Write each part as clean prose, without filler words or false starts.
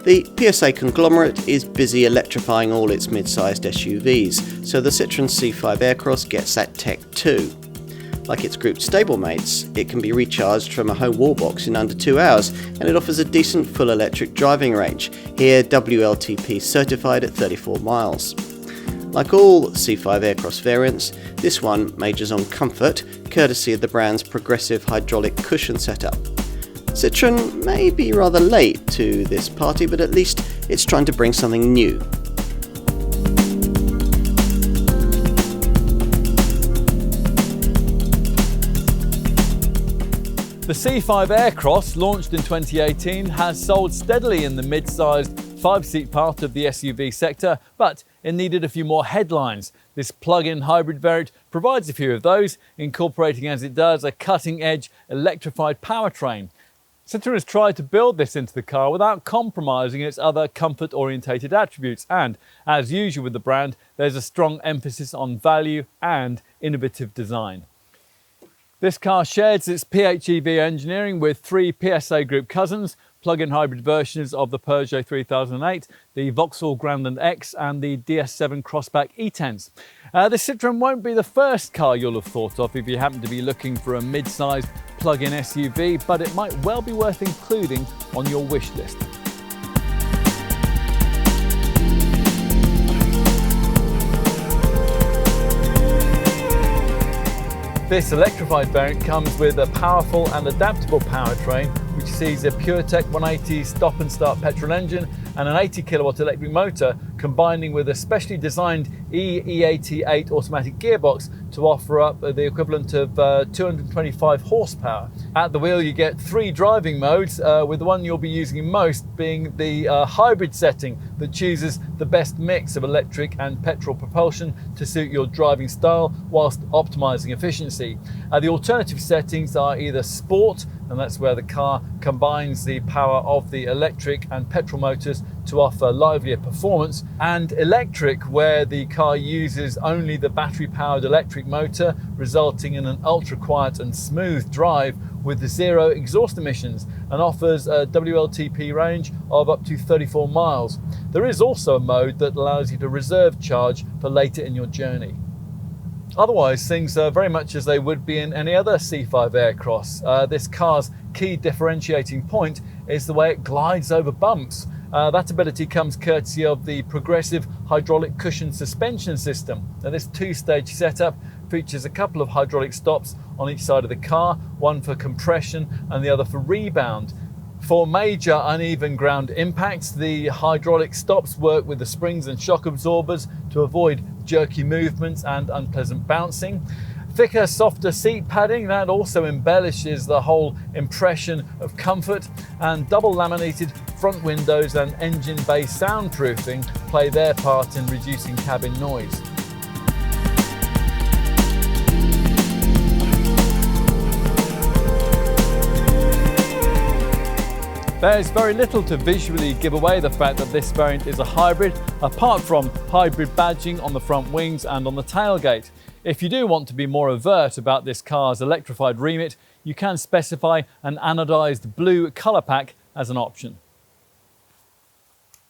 The PSA conglomerate is busy electrifying all its mid-sized SUVs, so the Citroen C5 Aircross gets that tech too. Like its group stablemates, it can be recharged from a home wallbox in under 2 hours, and it offers a decent full electric driving range, here WLTP certified at 34 miles. Like all C5 Aircross variants, this one majors on comfort, courtesy of the brand's progressive hydraulic cushion setup. Citroen may be rather late to this party, but at least it's trying to bring something new. The C5 Aircross, launched in 2018, has sold steadily in the mid-sized 5-seat part of the SUV sector, but it needed a few more headlines. This plug-in hybrid variant provides a few of those, incorporating as it does a cutting-edge electrified powertrain. Citroen has tried to build this into the car without compromising its other comfort-orientated attributes, and as usual with the brand, there's a strong emphasis on value and innovative design. This car shares its PHEV engineering with 3 PSA Group cousins, plug-in hybrid versions of the Peugeot 3008, the Vauxhall Grandland X and the DS7 Crossback E-Tense. This Citroen won't be the first car you'll have thought of if you happen to be looking for a mid-sized plug-in SUV, but it might well be worth including on your wish list. This electrified variant comes with a powerful and adaptable powertrain, which sees a PureTech 180 stop-and-start petrol engine and an 80 kilowatt electric motor, combining with a specially designed E80 automatic gearbox to offer up the equivalent of 225 horsepower. At the wheel you get 3 driving modes, with the one you'll be using most being the hybrid setting that chooses the best mix of electric and petrol propulsion to suit your driving style whilst optimizing efficiency. The alternative settings are either Sport, and that's where the car combines the power of the electric and petrol motors to offer livelier performance, and Electric, where the car uses only the battery-powered electric motor, resulting in an ultra-quiet and smooth drive with 0 exhaust emissions, and offers a WLTP range of up to 34 miles. There is also a mode that allows you to reserve charge for later in your journey. Otherwise, things are very much as they would be in any other C5 Aircross. This car's key differentiating point is the way it glides over bumps. That ability comes courtesy of the progressive hydraulic cushion suspension system. Now, this 2-stage setup features a couple of hydraulic stops on each side of the car, one for compression and the other for rebound. For major uneven ground impacts, the hydraulic stops work with the springs and shock absorbers to avoid jerky movements and unpleasant bouncing. Thicker, softer seat padding, that also embellishes the whole impression of comfort, and double laminated front windows and engine bay soundproofing play their part in reducing cabin noise. There's very little to visually give away the fact that this variant is a hybrid, apart from hybrid badging on the front wings and on the tailgate. If you do want to be more overt about this car's electrified remit, you can specify an anodized blue colour pack as an option.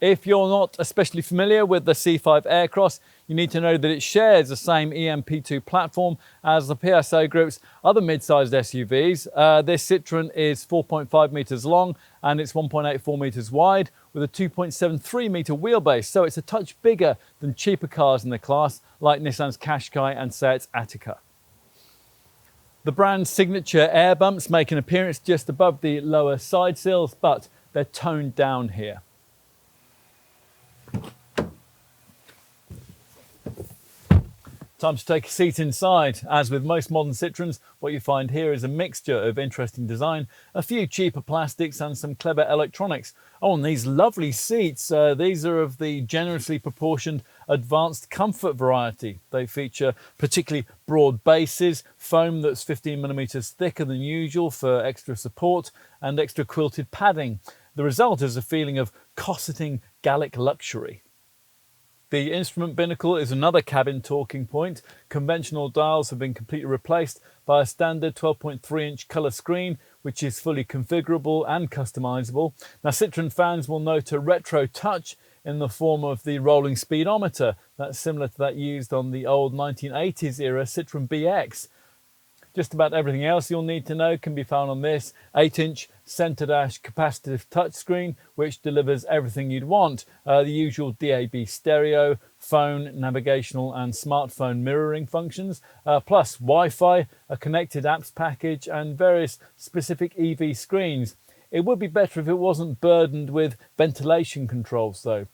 If you're not especially familiar with the C5 Aircross, you need to know that it shares the same EMP2 platform as the PSA Group's other mid-sized SUVs. This Citroen is 4.5 metres long and it's 1.84 metres wide with a 2.73 metre wheelbase, so it's a touch bigger than cheaper cars in the class like Nissan's Qashqai and Seat's Ateca. The brand's signature air bumps make an appearance just above the lower side sills, but they're toned down here. Time to take a seat inside. As with most modern Citroens, what you find here is a mixture of interesting design, a few cheaper plastics and some clever electronics. Oh, and these lovely seats, these are of the generously proportioned advanced comfort variety. They feature particularly broad bases, foam that's 15mm thicker than usual for extra support, and extra quilted padding. The result is a feeling of cosseting Gallic luxury. The instrument binnacle is another cabin talking point. Conventional dials have been completely replaced by a standard 12.3-inch colour screen which is fully configurable and customizable. Now, Citroen fans will note a retro touch in the form of the rolling speedometer. That's similar to that used on the old 1980s era Citroen BX. Just about everything else you'll need to know can be found on this 8-inch centre dash capacitive touchscreen, which delivers everything you'd want. The usual DAB stereo, phone, navigational and smartphone mirroring functions, plus Wi-Fi, a connected apps package and various specific EV screens. It would be better if it wasn't burdened with ventilation controls though.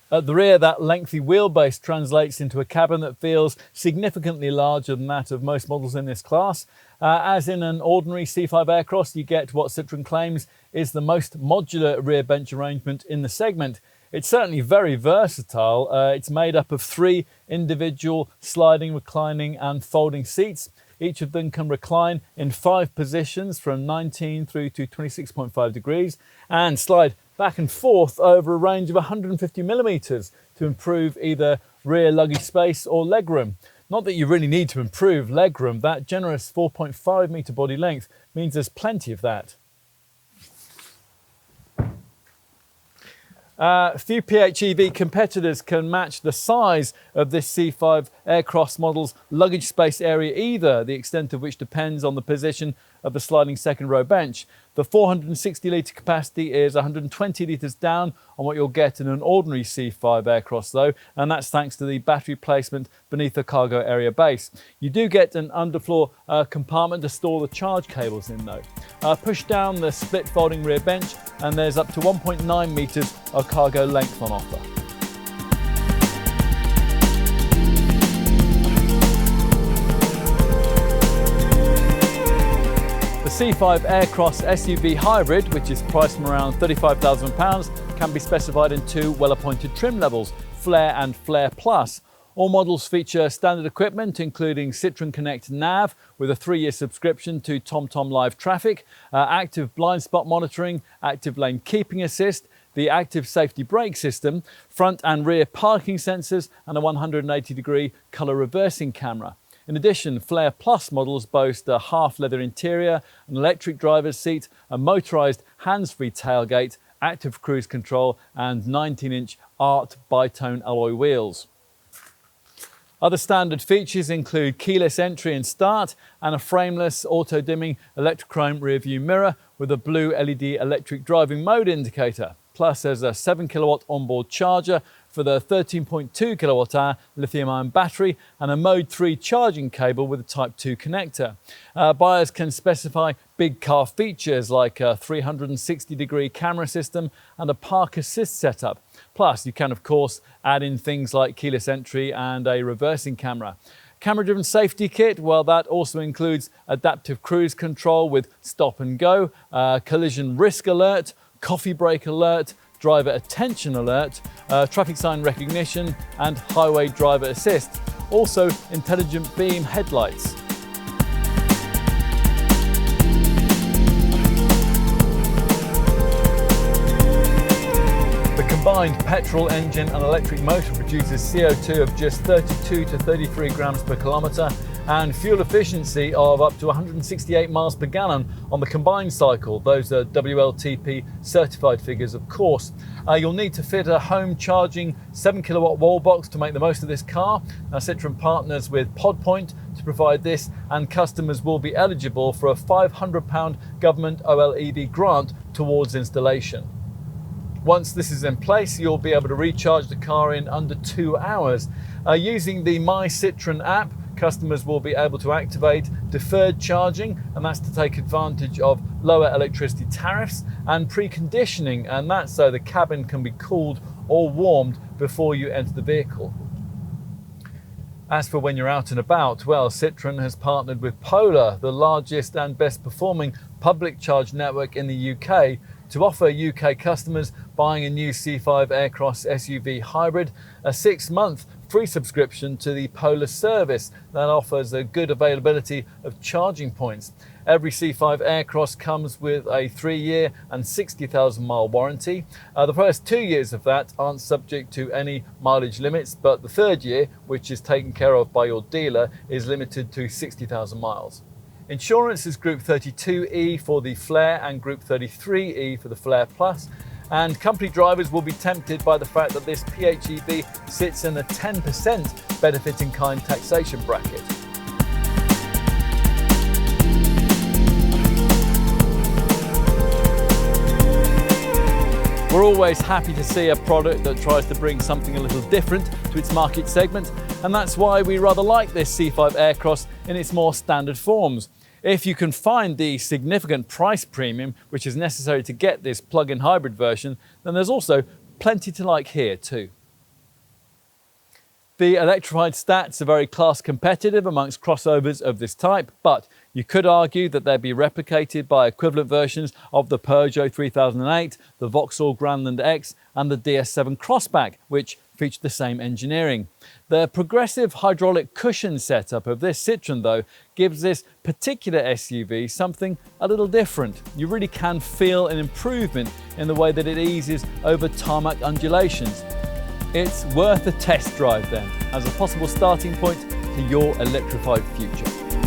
At the rear, that lengthy wheelbase translates into a cabin that feels significantly larger than that of most models in this class. As in an ordinary C5 Aircross, you get what Citroen claims is the most modular rear bench arrangement in the segment. It's certainly very versatile. It's made up of 3 individual sliding, reclining and folding seats. Each of them can recline in 5 positions from 19 through to 26.5 degrees and slide back and forth over a range of 150 millimeters to improve either rear luggage space or legroom. Not that you really need to improve legroom, that generous 4.5 meter body length means there's plenty of that. Few PHEV competitors can match the size of this C5 Aircross model's luggage space area either, the extent of which depends on the position of the sliding second row bench. The 460 litre capacity is 120 litres down on what you'll get in an ordinary C5 Aircross though, and that's thanks to the battery placement beneath the cargo area base. You do get an underfloor compartment to store the charge cables in though. Push down the split folding rear bench and there's up to 1.9 metres of cargo length on offer. The C5 Aircross SUV Hybrid, which is priced from around £35,000, can be specified in 2 well-appointed trim levels, Flare and Flare Plus. All models feature standard equipment, including Citroen Connect Nav with a 3-year subscription to TomTom Live Traffic, active blind spot monitoring, active lane keeping assist, the active safety brake system, front and rear parking sensors, and a 180-degree colour reversing camera. In addition, Flare Plus models boast a half-leather interior, an electric driver's seat, a motorised hands-free tailgate, active cruise control and 19-inch art bitone alloy wheels. Other standard features include keyless entry and start and a frameless auto-dimming electrochrome rear-view mirror with a blue LED electric driving mode indicator. Plus there's a 7 kilowatt onboard charger for the 13.2 kilowatt hour lithium-ion battery and a Mode 3 charging cable with a Type 2 connector. Buyers can specify big car features like a 360-degree camera system and a park assist setup. Plus you can of course add in things like keyless entry and a reversing camera. Camera-driven safety kit, well, that also includes adaptive cruise control with stop and go, collision risk alert, coffee break alert, driver attention alert, traffic sign recognition and highway driver assist. Also intelligent beam headlights. The combined petrol engine and electric motor produces CO2 of just 32 to 33 grams per kilometre and fuel efficiency of up to 168 miles per gallon on the combined cycle. Those are WLTP certified figures, of course. You'll need to fit a home charging 7 kilowatt wallbox to make the most of this car. Citroen partners with PodPoint to provide this, and customers will be eligible for a £500 government OLEV grant towards installation. Once this is in place, you'll be able to recharge the car in under 2 hours. Using the My Citroen app, customers will be able to activate deferred charging, and that's to take advantage of lower electricity tariffs, and preconditioning, and that's so the cabin can be cooled or warmed before you enter the vehicle. As for when you're out and about, well, Citroen has partnered with Polar, the largest and best performing public charge network in the UK, to offer UK customers buying a new C5 Aircross SUV Hybrid a 6-month free subscription to the Polar service that offers a good availability of charging points. Every C5 Aircross comes with a 3-year and 60,000 mile warranty. The first 2 years of that aren't subject to any mileage limits, but the 3rd year, which is taken care of by your dealer, is limited to 60,000 miles. Insurance is Group 32E for the Flare and Group 33E for the Flare Plus. And company drivers will be tempted by the fact that this PHEV sits in the 10% benefit in kind taxation bracket. We're always happy to see a product that tries to bring something a little different to its market segment, and that's why we rather like this C5 Aircross in its more standard forms. If you can find the significant price premium which is necessary to get this plug-in hybrid version, then there's also plenty to like here too. The electrified stats are very class competitive amongst crossovers of this type, but you could argue that they'd be replicated by equivalent versions of the Peugeot 3008, the Vauxhall Grandland X and the DS7 Crossback, which feature the same engineering. The progressive hydraulic cushion setup of this Citroen, though, gives this particular SUV something a little different. You really can feel an improvement in the way that it eases over tarmac undulations. It's worth a test drive then, as a possible starting point to your electrified future.